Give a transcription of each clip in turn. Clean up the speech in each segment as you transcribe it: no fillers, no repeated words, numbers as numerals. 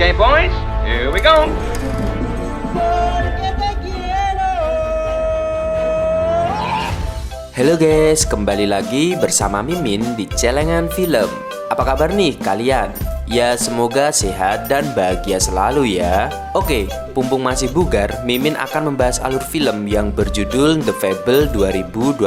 Okay, boys, here we go. Halo guys, kembali lagi bersama Mimin di Celengan Film. Apa kabar nih kalian? Ya semoga sehat dan bahagia selalu ya. Oke, mumpung masih bugar, Mimin akan membahas alur film yang berjudul The Fable 2021.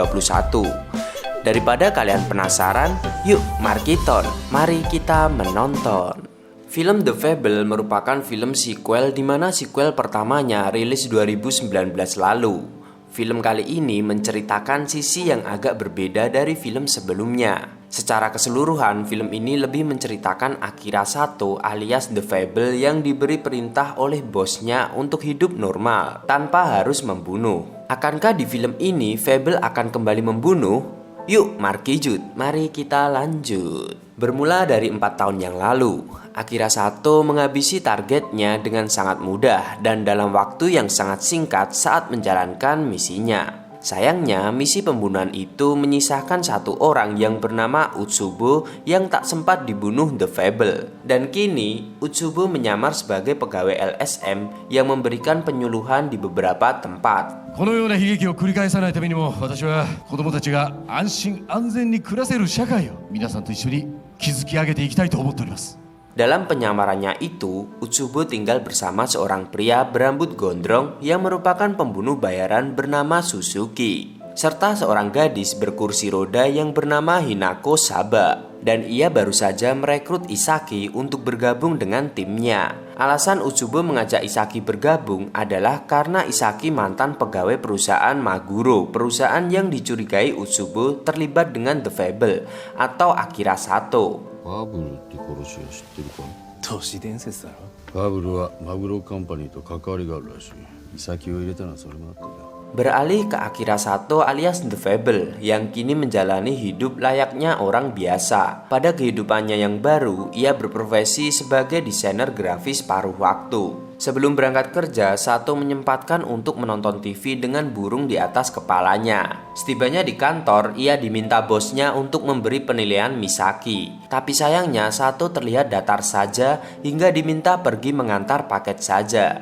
Daripada kalian penasaran, yuk mari kita menonton. Film The Fable merupakan film sequel di mana sequel pertamanya rilis 2019 lalu. Film kali ini menceritakan sisi yang agak berbeda dari film sebelumnya. Secara keseluruhan, film ini lebih menceritakan Akira Sato alias The Fable yang diberi perintah oleh bosnya untuk hidup normal tanpa harus membunuh. Akankah di film ini Fable akan kembali membunuh? Yuk, mari kita lanjut. Bermula dari 4 tahun yang lalu, Akira Sato menghabisi targetnya dengan sangat mudah dan dalam waktu yang sangat singkat saat menjalankan misinya. Sayangnya, misi pembunuhan itu menyisakan satu orang yang bernama Utsubo yang tak sempat dibunuh The Fable. Dan kini, Utsubo menyamar sebagai pegawai LSM yang memberikan penyuluhan di beberapa tempat. このような悲劇を繰り返さないためにも、私は子供たちが安心安全に暮らせる社会を皆さんと一緒に築き上げていきたいと思っております。 Dalam penyamarannya itu, Utsubo tinggal bersama seorang pria berambut gondrong yang merupakan pembunuh bayaran bernama Suzuki, serta seorang gadis berkursi roda yang bernama Hinako Saba. Dan ia baru saja merekrut Isaki untuk bergabung dengan timnya. Alasan Utsubo mengajak Isaki bergabung adalah karena Isaki mantan pegawai perusahaan Maguro, perusahaan yang dicurigai Utsubo terlibat dengan The Fable atau Akira Sato. バブルって殺し屋知ってるか？都市伝説だろ。バブルはマグロカンパニーと関わりがあるらしい。イサキを入れたのはそれもあったんだ。 Beralih ke Akira Sato alias The Fable yang kini menjalani hidup layaknya orang biasa. Pada kehidupannya yang baru, ia berprofesi sebagai desainer grafis paruh waktu. Sebelum berangkat kerja, Sato menyempatkan untuk menonton TV dengan burung di atas kepalanya. Setibanya di kantor, ia diminta bosnya untuk memberi penilaian Misaki. Tapi sayangnya Sato terlihat datar saja hingga diminta pergi mengantar paket saja.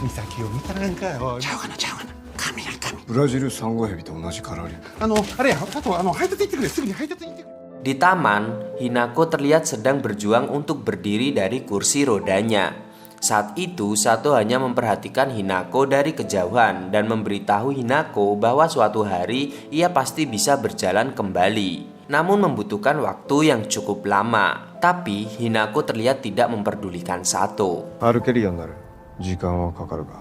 岬を見たらなんかよ。ちゃうかな。神や神。ブラジルサンゴヘビと同じ殻ある。あれや、あと配達行ってくれ。すぐに配達行ってくれ。 Di taman, Hinako terlihat sedang berjuang untuk berdiri dari kursi rodanya. Saat itu, Sato hanya memperhatikan Hinako dari kejauhan dan memberitahu Hinako bahwa suatu hari ia pasti bisa berjalan kembali. Namun membutuhkan waktu yang cukup lama. Tapi Hinako terlihat tidak memperdulikan Sato. 歩けるようになる。時間はかかるが。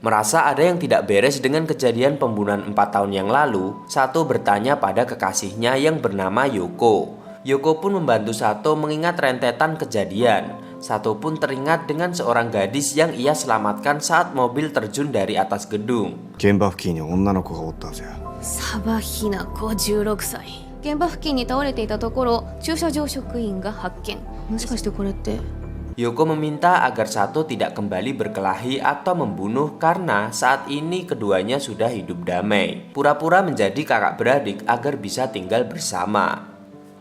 Merasa ada yang tidak beres dengan kejadian pembunuhan 4 tahun yang lalu, Sato bertanya pada kekasihnya yang bernama Yoko. Yoko pun membantu Sato mengingat rentetan kejadian. Sato pun teringat dengan seorang gadis yang ia selamatkan saat mobil terjun dari atas gedung. 現場付近に女の子がおったはずや。サバヒナコ16歳。現場付近に倒れていたところ、駐車場職員が発見。もしかしてこれって Yoko meminta agar Sato tidak kembali berkelahi atau membunuh karena saat ini keduanya sudah hidup damai. Pura-pura menjadi kakak beradik agar bisa tinggal bersama.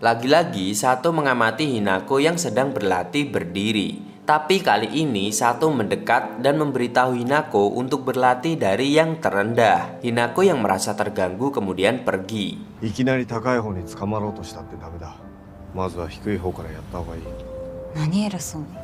Lagi-lagi Sato mengamati Hinako yang sedang berlatih berdiri. Tapi kali ini Sato mendekat dan memberitahu Hinako untuk berlatih dari yang terendah. Hinako yang merasa terganggu kemudian pergi. いきなり高い方に捕まろうとしたってダメだ。まずは低い方からやった方がいい。何偉そうに。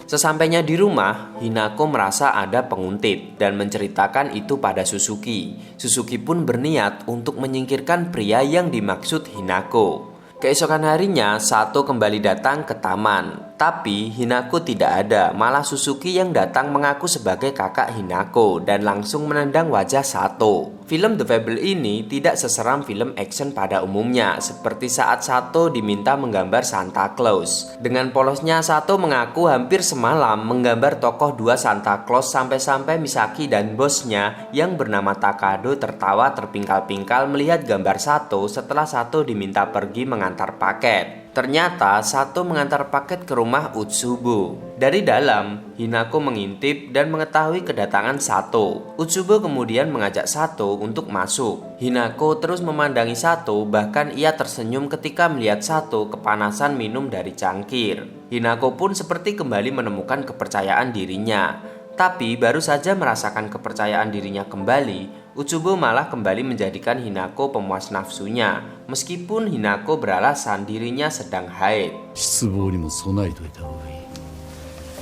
Sesampainya di rumah, Hinako merasa ada penguntit dan menceritakan itu pada Suzuki. Suzuki pun berniat untuk menyingkirkan pria yang dimaksud Hinako. Keesokan harinya, Sato kembali datang ke taman. Tapi Hinako tidak ada, malah Suzuki yang datang mengaku sebagai kakak Hinako dan langsung menendang wajah Sato. Film The Fable ini tidak seseram film action pada umumnya, seperti saat Sato diminta menggambar Santa Claus. Dengan polosnya, Sato mengaku hampir semalam menggambar tokoh dua Santa Claus sampai-sampai Misaki dan bosnya yang bernama Takado tertawa terpingkal-pingkal melihat gambar Sato setelah Sato diminta pergi mengantar paket. Ternyata Sato mengantar paket ke rumah Utsubo. Dari dalam, Hinako mengintip dan mengetahui kedatangan Sato. Utsubo kemudian mengajak Sato untuk masuk. Hinako terus memandangi Sato, bahkan ia tersenyum ketika melihat Sato kepanasan minum dari cangkir. Hinako pun seperti kembali menemukan kepercayaan dirinya. Tapi baru saja merasakan kepercayaan dirinya kembali, Utsubo malah kembali menjadikan Hinako pemuas nafsunya, meskipun Hinako beralasan dirinya sedang haid. 失望にも備えといた方がいい。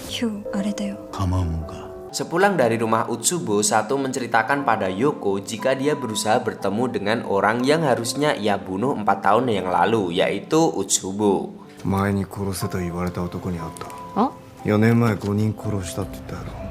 今日あれだよ。構うもんか。 Sepulang dari rumah Utsubo, Sato menceritakan pada Yoko jika dia berusaha bertemu dengan orang yang harusnya ia bunuh 4 tahun yang lalu, yaitu Utsubo. 前に殺せと言われた男に会った。あ4年前5人殺したって言ったやろ。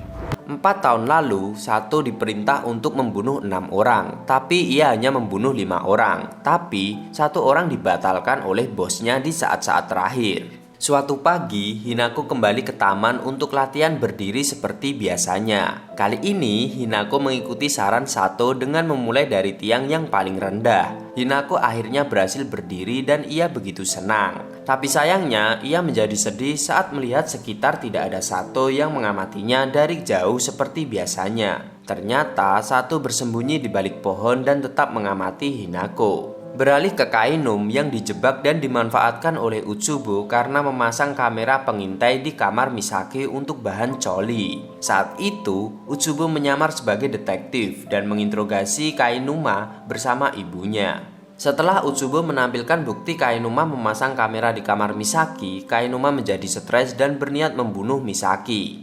4 tahun lalu, Sato diperintah untuk membunuh 6 orang, tapi ia hanya membunuh 5 orang. Tapi, 1 orang dibatalkan oleh bosnya di saat-saat terakhir. Suatu pagi, Hinako kembali ke taman untuk latihan berdiri seperti biasanya. Kali ini, Hinako mengikuti saran Sato dengan memulai dari tiang yang paling rendah. Hinako akhirnya berhasil berdiri dan ia begitu senang. Tapi sayangnya, ia menjadi sedih saat melihat sekitar tidak ada Sato yang mengamatinya dari jauh seperti biasanya. Ternyata, Sato bersembunyi di balik pohon dan tetap mengamati Hinako. Beralih ke Kainum yang dijebak dan dimanfaatkan oleh Utsubo karena memasang kamera pengintai di kamar Misaki untuk bahan coli. Saat itu, Utsubo menyamar sebagai detektif dan menginterogasi Kainuma bersama ibunya. Setelah Utsubo menampilkan bukti Kainuma memasang kamera di kamar Misaki, Kainuma menjadi stres dan berniat membunuh Misaki.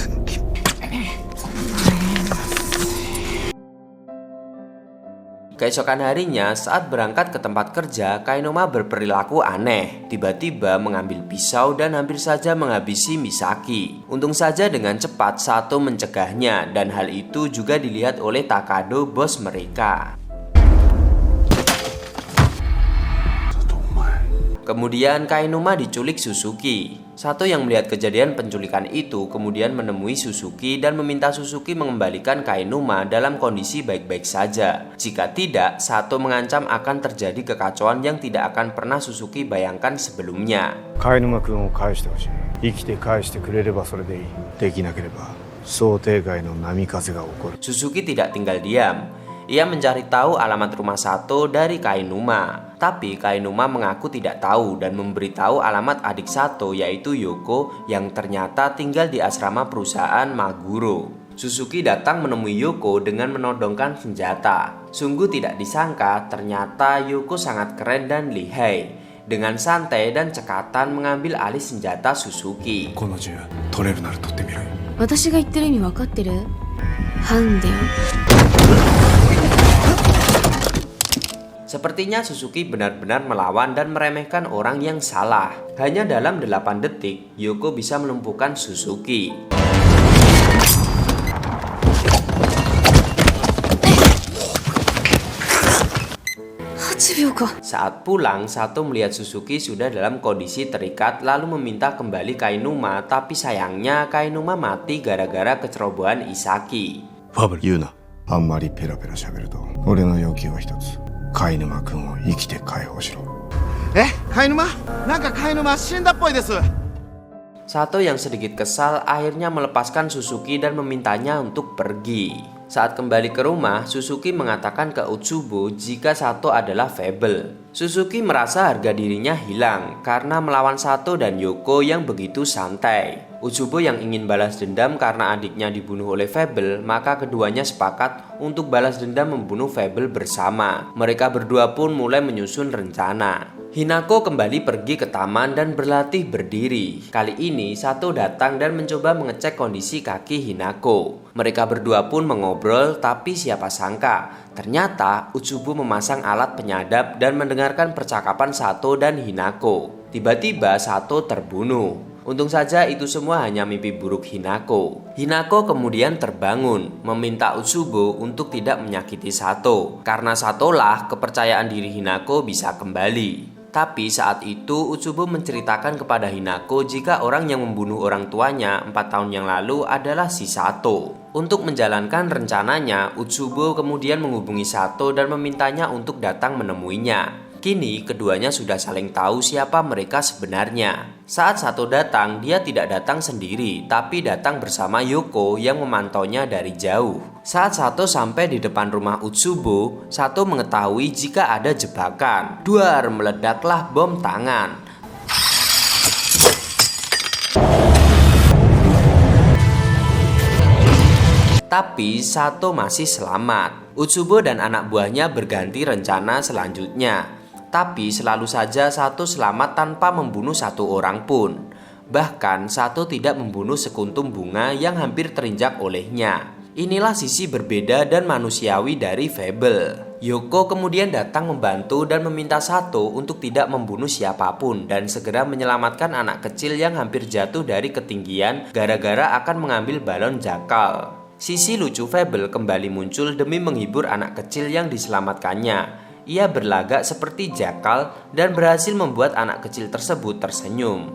Keesokan harinya, saat berangkat ke tempat kerja, Kainuma berperilaku aneh. Tiba-tiba mengambil pisau dan hampir saja menghabisi Misaki. Untung saja dengan cepat Sato mencegahnya, dan hal itu juga dilihat oleh Takado, bos mereka. Kemudian Kainuma diculik Suzuki. Sato yang melihat kejadian penculikan itu kemudian menemui Suzuki dan meminta Suzuki mengembalikan Kainuma dalam kondisi baik-baik saja. Jika tidak, Sato mengancam akan terjadi kekacauan yang tidak akan pernah Suzuki bayangkan sebelumnya. 貝沼君を返してほしい。生きて返してくれればそれでいい。できなければ想定外の波風が起こる。 Suzuki tidak tinggal diam. Ia mencari tahu alamat rumah Sato dari Kainuma. Tapi Kainuma mengaku tidak tahu dan memberitahu alamat adik Sato yaitu Yoko yang ternyata tinggal di asrama perusahaan Maguro. Suzuki datang menemui Yoko dengan menodongkan senjata. Sungguh tidak disangka ternyata Yoko sangat keren dan lihai. Dengan santai dan cekatan mengambil alih senjata Suzuki. この銃取れるなら取ってみろよ。私が言ってる意味分かってる？ハンデン。 Sepertinya Suzuki benar-benar melawan dan meremehkan orang yang salah. Hanya dalam 8 detik, Yoko bisa melumpuhkan Suzuki. Saat pulang, Sato melihat Suzuki sudah dalam kondisi terikat lalu meminta kembali Kainuma, tapi sayangnya Kainuma mati gara-gara kecerobohan Isaki. ファブル。言うな。あんまりペラペラ喋ると俺の要求は一つ。貝沼君を生きて解放しろ。え、貝沼？なんか貝沼死んだっぽいです。 Sato yang sedikit kesal akhirnya melepaskan Suzuki dan memintanya untuk pergi. Saat kembali ke rumah, Suzuki mengatakan ke Utsubo jika Sato adalah Fable. Suzuki merasa harga dirinya hilang karena melawan Sato dan Yoko yang begitu santai. Utsubo yang ingin balas dendam karena adiknya dibunuh oleh Fable, maka keduanya sepakat untuk balas dendam membunuh Fable bersama. Mereka berdua pun mulai menyusun rencana. Hinako kembali pergi ke taman dan berlatih berdiri. Kali ini Sato datang dan mencoba mengecek kondisi kaki Hinako. Mereka berdua pun mengobrol, tapi siapa sangka ternyata Utsubo memasang alat penyadap dan mendengarkan percakapan Sato dan Hinako. Tiba-tiba Sato terbunuh. Untung saja itu semua hanya mimpi buruk Hinako. Hinako kemudian terbangun, meminta Utsubo untuk tidak menyakiti Sato. Karena Sato lah kepercayaan diri Hinako bisa kembali. Tapi saat itu Utsubo menceritakan kepada Hinako jika orang yang membunuh orang tuanya 4 tahun yang lalu adalah si Sato. Untuk menjalankan rencananya, Utsubo kemudian menghubungi Sato dan memintanya untuk datang menemuinya. Kini keduanya sudah saling tahu siapa mereka sebenarnya. Saat Sato datang, dia tidak datang sendiri, tapi datang bersama Yoko yang memantaunya dari jauh. Saat Sato sampai di depan rumah Utsubo, Sato mengetahui jika ada jebakan. Duar, meledaklah bom tangan. Tapi Sato masih selamat. Utsubo dan anak buahnya berganti rencana selanjutnya. Tapi selalu saja Sato selamat tanpa membunuh satu orang pun. Bahkan Sato tidak membunuh sekuntum bunga yang hampir terinjak olehnya. Inilah sisi berbeda dan manusiawi dari Fable. Yoko kemudian datang membantu dan meminta Sato untuk tidak membunuh siapapun dan segera menyelamatkan anak kecil yang hampir jatuh dari ketinggian gara-gara akan mengambil balon jakal. Sisi lucu Fable kembali muncul demi menghibur anak kecil yang diselamatkannya. Ia berlagak seperti jakal dan berhasil membuat anak kecil tersebut tersenyum.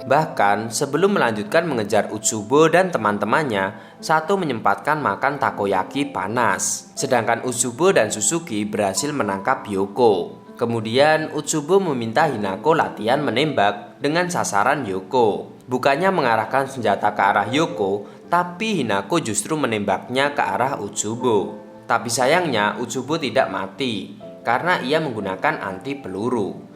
Bahkan sebelum melanjutkan mengejar Utsubo dan teman-temannya, Sato menyempatkan makan takoyaki panas. Sedangkan Utsubo dan Suzuki berhasil menangkap Yoko. Kemudian Utsubo meminta Hinako latihan menembak dengan sasaran Yoko. Bukannya mengarahkan senjata ke arah Yoko, tapi Hinako justru menembaknya ke arah Utsubo. Tapi sayangnya Utsubo tidak mati karena ia menggunakan anti peluru.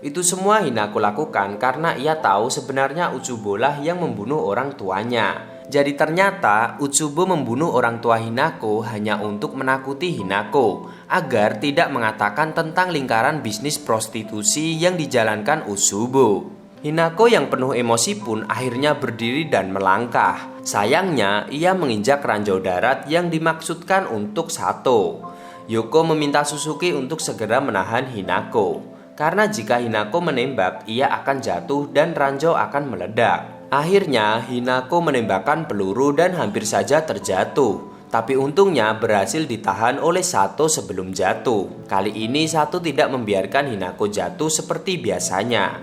Itu semua Hinako lakukan karena ia tahu sebenarnya Utsubo lah yang membunuh orang tuanya. Jadi ternyata Utsubo membunuh orang tua Hinako hanya untuk menakuti Hinako agar tidak mengatakan tentang lingkaran bisnis prostitusi yang dijalankan Utsubo. Hinako yang penuh emosi pun akhirnya berdiri dan melangkah. Sayangnya ia menginjak ranjau darat yang dimaksudkan untuk Sato. Yoko meminta Suzuki untuk segera menahan Hinako. Karena jika Hinako menembak, ia akan jatuh dan ranjau akan meledak. Akhirnya Hinako menembakkan peluru dan hampir saja terjatuh. Tapi untungnya berhasil ditahan oleh Sato sebelum jatuh. Kali ini Sato tidak membiarkan Hinako jatuh seperti biasanya.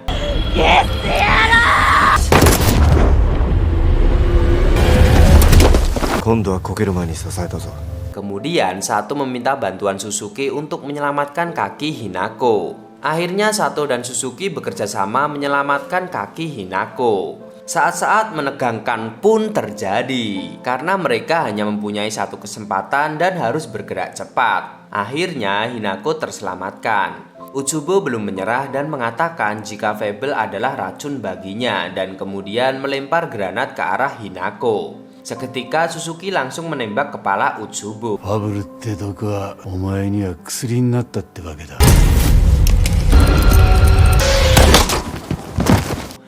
Kemudian Sato meminta bantuan Suzuki untuk menyelamatkan kaki Hinako. Akhirnya Sato dan Suzuki bekerja sama menyelamatkan kaki Hinako. Saat-saat menegangkan pun terjadi karena mereka hanya mempunyai satu kesempatan dan harus bergerak cepat. Akhirnya Hinako terselamatkan. Utsubo belum menyerah dan mengatakan jika Fable adalah racun baginya dan kemudian melempar granat ke arah Hinako. Seketika Suzuki langsung menembak kepala Utsubo.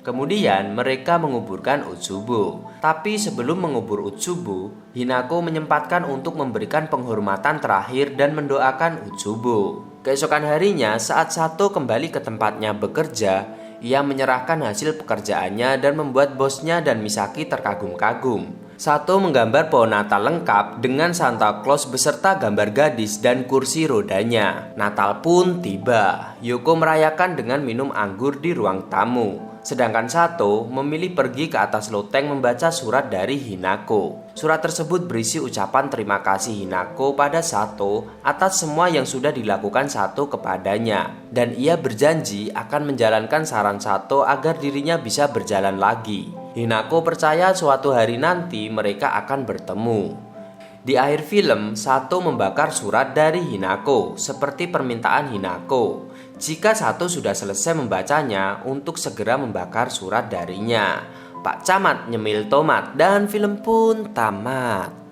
Kemudian mereka menguburkan Utsubo. Tapi sebelum mengubur Utsubo, Hinako menyempatkan untuk memberikan penghormatan terakhir dan mendoakan Utsubo. Keesokan harinya saat Sato kembali ke tempatnya bekerja, ia menyerahkan hasil pekerjaannya dan membuat bosnya dan Misaki terkagum-kagum. Sato menggambar pohon Natal lengkap dengan Santa Claus beserta gambar gadis dan kursi rodanya. Natal pun tiba. Yoko merayakan dengan minum anggur di ruang tamu. Sedangkan Sato memilih pergi ke atas loteng membaca surat dari Hinako. Surat tersebut berisi ucapan terima kasih Hinako pada Sato atas semua yang sudah dilakukan Sato kepadanya. Dan ia berjanji akan menjalankan saran Sato agar dirinya bisa berjalan lagi. Hinako percaya suatu hari nanti mereka akan bertemu. Di akhir film, Sato membakar surat dari Hinako seperti permintaan Hinako. Jika Sato sudah selesai membacanya untuk segera membakar surat darinya. Pak Camat nyemil tomat dan film pun tamat.